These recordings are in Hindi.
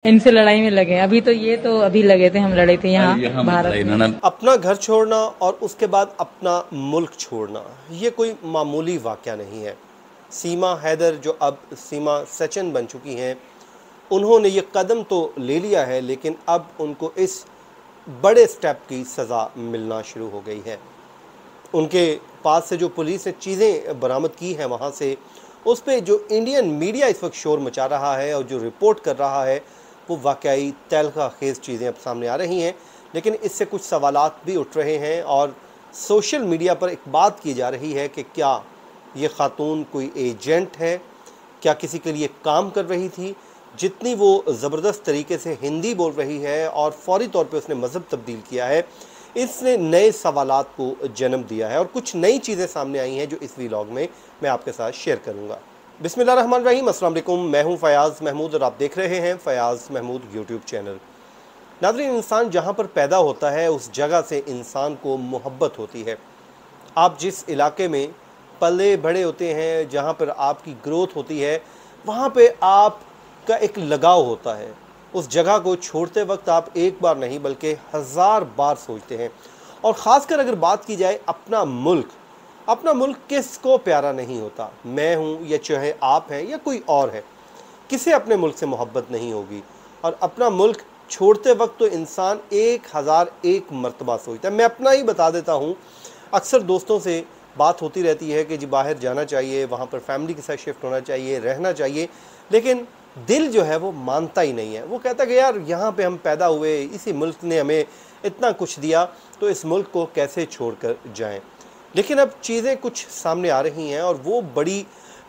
इनसे लड़ाई में लगे। अभी तो अभी लगे थे, हम लड़े थे यहाँ भारत में। अपना घर छोड़ना और उसके बाद अपना मुल्क छोड़ना, ये कोई मामूली वाक़या नहीं है। सीमा हैदर, जो अब सीमा सचन बन चुकी हैं, उन्होंने ये कदम तो ले लिया है, लेकिन अब उनको इस बड़े स्टेप की सज़ा मिलना शुरू हो गई है। उनके पास से जो पुलिस ने चीज़ें बरामद की हैं वहाँ से, उस पर जो इंडियन मीडिया इस वक्त शोर मचा रहा है और जो रिपोर्ट कर रहा है, वो वाकई तहलका खेज़ चीज़ें अब सामने आ रही हैं। लेकिन इससे कुछ सवालात भी उठ रहे हैं और सोशल मीडिया पर एक बात की जा रही है कि क्या ये खातून कोई एजेंट है, क्या किसी के लिए काम कर रही थी। जितनी वो ज़बरदस्त तरीके से हिंदी बोल रही है और फौरी तौर पे उसने मज़हब तब्दील किया है, इसने नए सवालात को जन्म दिया है और कुछ नई चीज़ें सामने आई हैं जो इस व्लॉग में मैं आपके साथ शेयर करूंगा। बिस्मिल्लाहिर्रहमानिर्रहीम, अस्सलाम वालेकुम। मैं हूं फ़याज़ महमूद और आप देख रहे हैं फ़याज़ महमूद यूट्यूब चैनल। नाज़रीन, इंसान जहां पर पैदा होता है उस जगह से इंसान को मोहब्बत होती है। आप जिस इलाके में पले बड़े होते हैं, जहां पर आपकी ग्रोथ होती है, वहां पे आपका एक लगाव होता है। उस जगह को छोड़ते वक्त आप एक बार नहीं बल्कि 1000 बार सोचते हैं। और ख़ासकर अगर बात की जाए अपना मुल्क किसको प्यारा नहीं होता। मैं हूँ या चाहे आप हैं या कोई और है, किसे अपने मुल्क से मोहब्बत नहीं होगी। और अपना मुल्क छोड़ते वक्त तो इंसान 1001 मरतबा सोचता है। मैं अपना ही बता देता हूँ, अक्सर दोस्तों से बात होती रहती है कि जी बाहर जाना चाहिए, वहाँ पर फैमिली के साथ शिफ्ट होना चाहिए, रहना चाहिए, लेकिन दिल जो है वो मानता ही नहीं है। वो कहता है कि यार यहाँ पे हम पैदा हुए, इसी मुल्क ने हमें इतना कुछ दिया, तो इस मुल्क को कैसे छोड़कर जाएं। लेकिन अब चीज़ें कुछ सामने आ रही हैं और वो बड़ी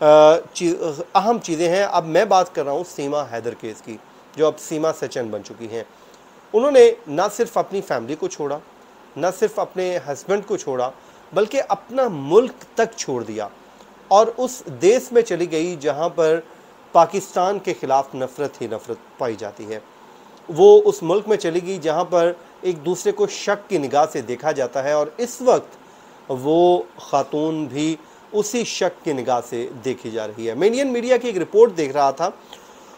अहम चीज़ें हैं। अब मैं बात कर रहा हूँ सीमा हैदर केस की, जो अब सीमा सचन बन चुकी हैं। उन्होंने ना सिर्फ अपनी फैमिली को छोड़ा, ना सिर्फ अपने हस्बैंड को छोड़ा, बल्कि अपना मुल्क तक छोड़ दिया और उस देश में चली गई जहाँ पर पाकिस्तान के ख़िलाफ़ नफ़रत ही नफ़रत पाई जाती है। वो उस मुल्क में चली गई जहाँ पर एक दूसरे को शक की निगाह से देखा जाता है और इस वक्त वो ख़ातून भी उसी शक की निगाह से देखी जा रही है। मैं इंडियन मीडिया की एक रिपोर्ट देख रहा था,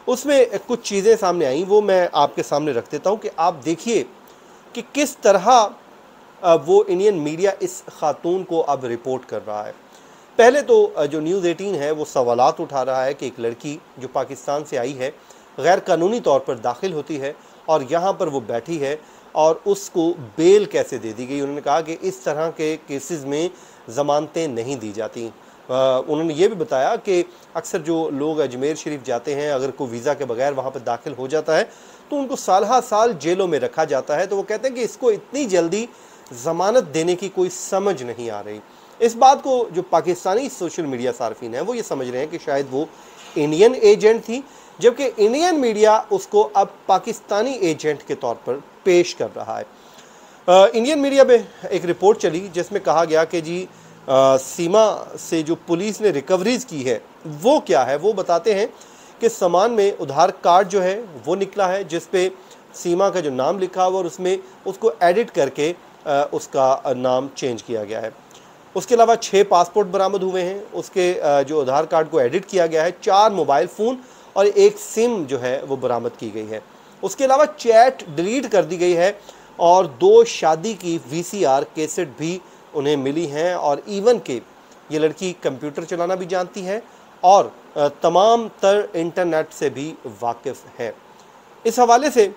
उसमें कुछ चीज़ें सामने आई, वो मैं आपके सामने रख देता हूँ कि आप देखिए कि किस तरह वो इंडियन मीडिया इस खातून को अब रिपोर्ट कर रहा है। पहले तो जो न्यूज़ 18 है वो सवालात उठा रहा है कि एक लड़की जो पाकिस्तान से आई है, गैर कानूनी तौर पर दाखिल होती है और यहाँ पर वो बैठी है और उसको बेल कैसे दे दी गई। उन्होंने कहा कि इस तरह के केसेस में ज़मानतें नहीं दी जाती। उन्होंने ये भी बताया कि अक्सर जो लोग अजमेर शरीफ जाते हैं, अगर कोई वीज़ा के बगैर वहाँ पर दाखिल हो जाता है तो उनको साल हा साल जेलों में रखा जाता है। तो वो कहते हैं कि इसको इतनी जल्दी ज़मानत देने की कोई समझ नहीं आ रही। इस बात को जो पाकिस्तानी सोशल मीडिया सार्फिन हैं वो ये समझ रहे हैं कि शायद वो इंडियन एजेंट थी, जबकि इंडियन मीडिया उसको अब पाकिस्तानी एजेंट के तौर पर पेश कर रहा है। इंडियन मीडिया में एक रिपोर्ट चली जिसमें कहा गया कि जी सीमा से जो पुलिस ने रिकवरीज की है वो क्या है। वो बताते हैं कि सामान में आधार कार्ड जो है वो निकला है जिस पे सीमा का जो नाम लिखा हुआ और उसमें उसको एडिट करके उसका नाम चेंज किया गया है। उसके अलावा 6 पासपोर्ट बरामद हुए हैं। उसके जो आधार कार्ड को एडिट किया गया है, 4 मोबाइल फ़ोन और एक सिम जो है वो बरामद की गई है। उसके अलावा चैट डिलीट कर दी गई है और 2 शादी की VCR कैसेट भी उन्हें मिली हैं। और इवन के ये लड़की कंप्यूटर चलाना भी जानती है और तमाम तर इंटरनेट से भी वाकिफ़ है। इस हवाले से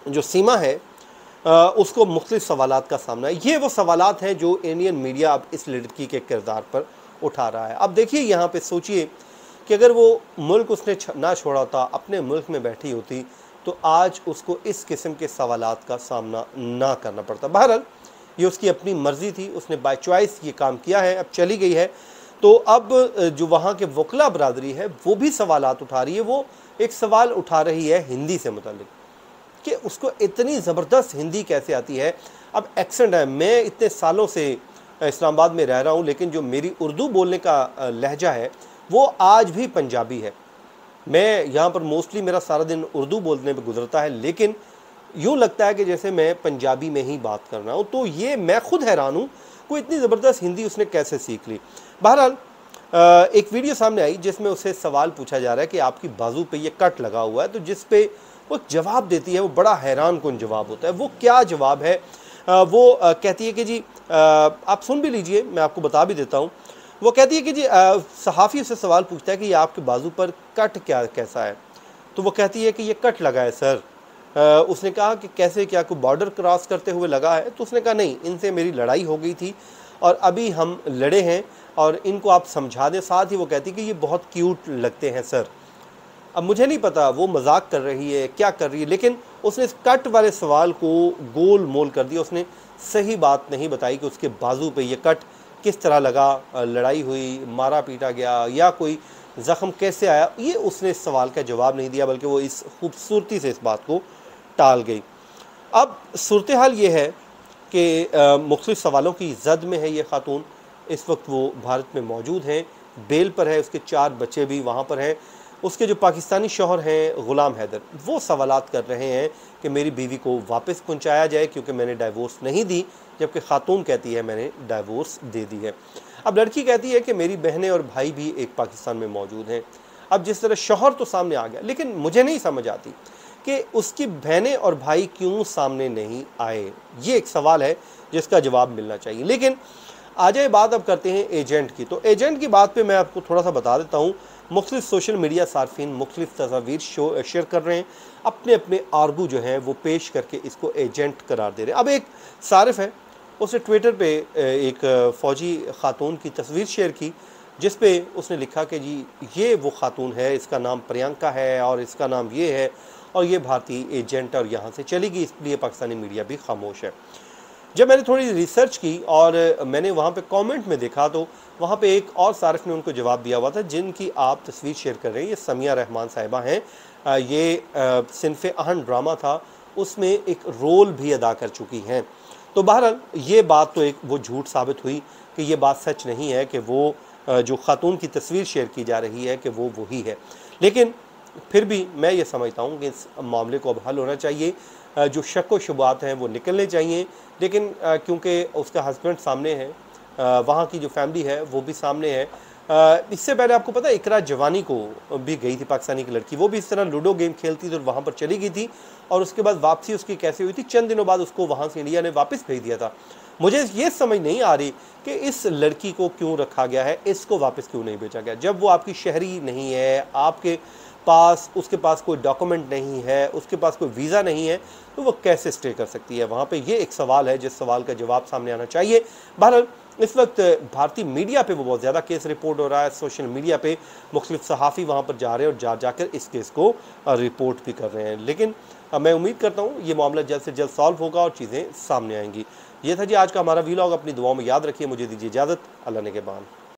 जो सीमा है उसको मुख्तलिफ सवालात का सामना है। ये वो सवालात हैं जो इंडियन मीडिया अब इस लड़की के किरदार पर उठा रहा है। अब देखिए यहाँ पे सोचिए कि अगर वो मुल्क उसने ना छोड़ा होता, अपने मुल्क में बैठी होती, तो आज उसको इस किस्म के सवालात का सामना ना करना पड़ता। बहरहाल ये उसकी अपनी मर्ज़ी थी, उसने बाय चॉइस ये काम किया है, अब चली गई है। तो अब जो वहाँ के वकला बरादरी है वो भी सवालात उठा रही है। वो एक सवाल उठा रही है हिंदी से मुतल्लिक कि उसको इतनी ज़बरदस्त हिंदी कैसे आती है। अब एक्सेंट है, मैं इतने सालों से इस्लामाबाद में रह रहा हूँ, लेकिन जो मेरी उर्दू बोलने का लहजा है वो आज भी पंजाबी है। मैं यहाँ पर मोस्टली मेरा सारा दिन उर्दू बोलने पे गुजरता है, लेकिन यूँ लगता है कि जैसे मैं पंजाबी में ही बात कर रहा हूँ। तो ये मैं खुद हैरान हूँ, कोई इतनी ज़बरदस्त हिंदी उसने कैसे सीख ली। बहरहाल एक वीडियो सामने आई जिसमें उसे सवाल पूछा जा रहा है कि आपकी बाजू पे ये कट लगा हुआ है, तो जिस पे वो एक जवाब देती है, वो बड़ा हैरान कुन जवाब होता है। वो क्या जवाब है? वो कहती है कि जी आप सुन भी लीजिए, मैं आपको बता भी देता हूँ। वो कहती है कि जी सहाफ़ी उससे सवाल पूछता है कि ये आपके बाजू पर कट क्या कैसा है? तो वो कहती है कि ये कट लगा है सर। उसने कहा कि कैसे, क्या कोई बॉर्डर क्रॉस करते हुए लगा है? तो उसने कहा नहीं, इनसे मेरी लड़ाई हो गई थी और अभी हम लड़े हैं और इनको आप समझा दें। साथ ही वो कहती है कि ये बहुत क्यूट लगते हैं सर। अब मुझे नहीं पता वो मजाक कर रही है, क्या कर रही है, लेकिन उसने इस कट वाले सवाल को गोल मोल कर दिया। उसने सही बात नहीं बताई कि उसके बाजू पे ये कट किस तरह लगा, लड़ाई हुई, मारा पीटा गया या कोई ज़ख्म कैसे आया। ये उसने इस सवाल का जवाब नहीं दिया, बल्कि वो इस खूबसूरती से इस बात को टाल गई। अब सूरत हाल ये है कि मुख्तलिफ सवालों की जद में है ये खातून। इस वक्त वो भारत में मौजूद हैं, बेल पर है, उसके 4 बच्चे भी वहाँ पर हैं। उसके जो पाकिस्तानी शौहर हैं ग़ुलाम हैदर, वो सवालात कर रहे हैं कि मेरी बीवी को वापस पहुँचाया जाए क्योंकि मैंने डाइवोर्स नहीं दी, जबकि खातून कहती है मैंने डाइवोर्स दे दी है। अब लड़की कहती है कि मेरी बहनें और भाई भी एक पाकिस्तान में मौजूद हैं। अब जिस तरह शौहर तो सामने आ गया, लेकिन मुझे नहीं समझ आती कि उसकी बहनें और भाई क्यों सामने नहीं आए। ये एक सवाल है जिसका जवाब मिलना चाहिए। लेकिन आ जाए बात अब करते हैं एजेंट की। तो एजेंट की बात पे मैं आपको थोड़ा सा बता देता हूँ। मुख्तलिफ सोशल मीडिया सार्फिन मुख्तलिफ तस्वीर शेयर कर रहे हैं, अपने अपने आर्गू जो हैं वो पेश करके इसको एजेंट करार दे रहे हैं। अब एक सारिफ है, उसने ट्विटर पे एक फ़ौजी ख़ातून की तस्वीर शेयर की, जिस पे उसने लिखा कि जी ये वो ख़ातून है, इसका नाम प्रियंका है और इसका नाम ये है और ये भारतीय एजेंट और यहाँ से चली गई, इसलिए पाकिस्तानी मीडिया भी खामोश है। जब मैंने थोड़ी रिसर्च की और मैंने वहाँ पे कमेंट में देखा, तो वहाँ पे एक और सारिफ ने उनको जवाब दिया हुआ था जिनकी आप तस्वीर शेयर कर रहे हैं। ये समिया रहमान साहिबा हैं। ये सिनफ़े अहन ड्रामा था, उसमें एक रोल भी अदा कर चुकी हैं। तो बहरहाल ये बात तो एक वो झूठ साबित हुई कि ये बात सच नहीं है कि वो जो ख़ातून की तस्वीर शेयर की जा रही है कि वो वही है। लेकिन फिर भी मैं ये समझता हूँ कि इस मामले को अब हल होना चाहिए। जो शक व शुबहात हैं वो निकलने चाहिए, लेकिन क्योंकि उसका हस्बैंड सामने है, वहाँ की जो फैमिली है वो भी सामने है। इससे पहले आपको पता है इकरा जवानी को भी गई थी पाकिस्तानी की लड़की, वो भी इस तरह लूडो गेम खेलती थी और वहाँ पर चली गई थी और उसके बाद वापसी उसकी कैसे हुई थी, चंद दिनों बाद उसको वहाँ से इंडिया ने वापस भेज दिया था। मुझे ये समझ नहीं आ रही कि इस लड़की को क्यों रखा गया है, इसको वापस क्यों नहीं भेजा गया। जब वो आपकी शहरी नहीं है, आपके पास उसके पास कोई डॉक्यूमेंट नहीं है, उसके पास कोई वीज़ा नहीं है, तो वो कैसे स्टे कर सकती है वहाँ पे? ये एक सवाल है जिस सवाल का जवाब सामने आना चाहिए। बहरहाल इस वक्त भारतीय मीडिया पे वो बहुत ज़्यादा केस रिपोर्ट हो रहा है, सोशल मीडिया पे मुख्तलिफ सहाफ़ी वहाँ पर जा रहे हैं और जाकर इस केस को रिपोर्ट भी कर रहे हैं। लेकिन मैं उम्मीद करता हूँ ये मामला जल्द से जल्द सॉल्व होगा और चीज़ें सामने आएंगी। ये था जी आज का हमारा वीलॉग। अपनी दुआओं में याद रखिए। मुझे दीजिए इजाज़त। अल्लाह ने के बान।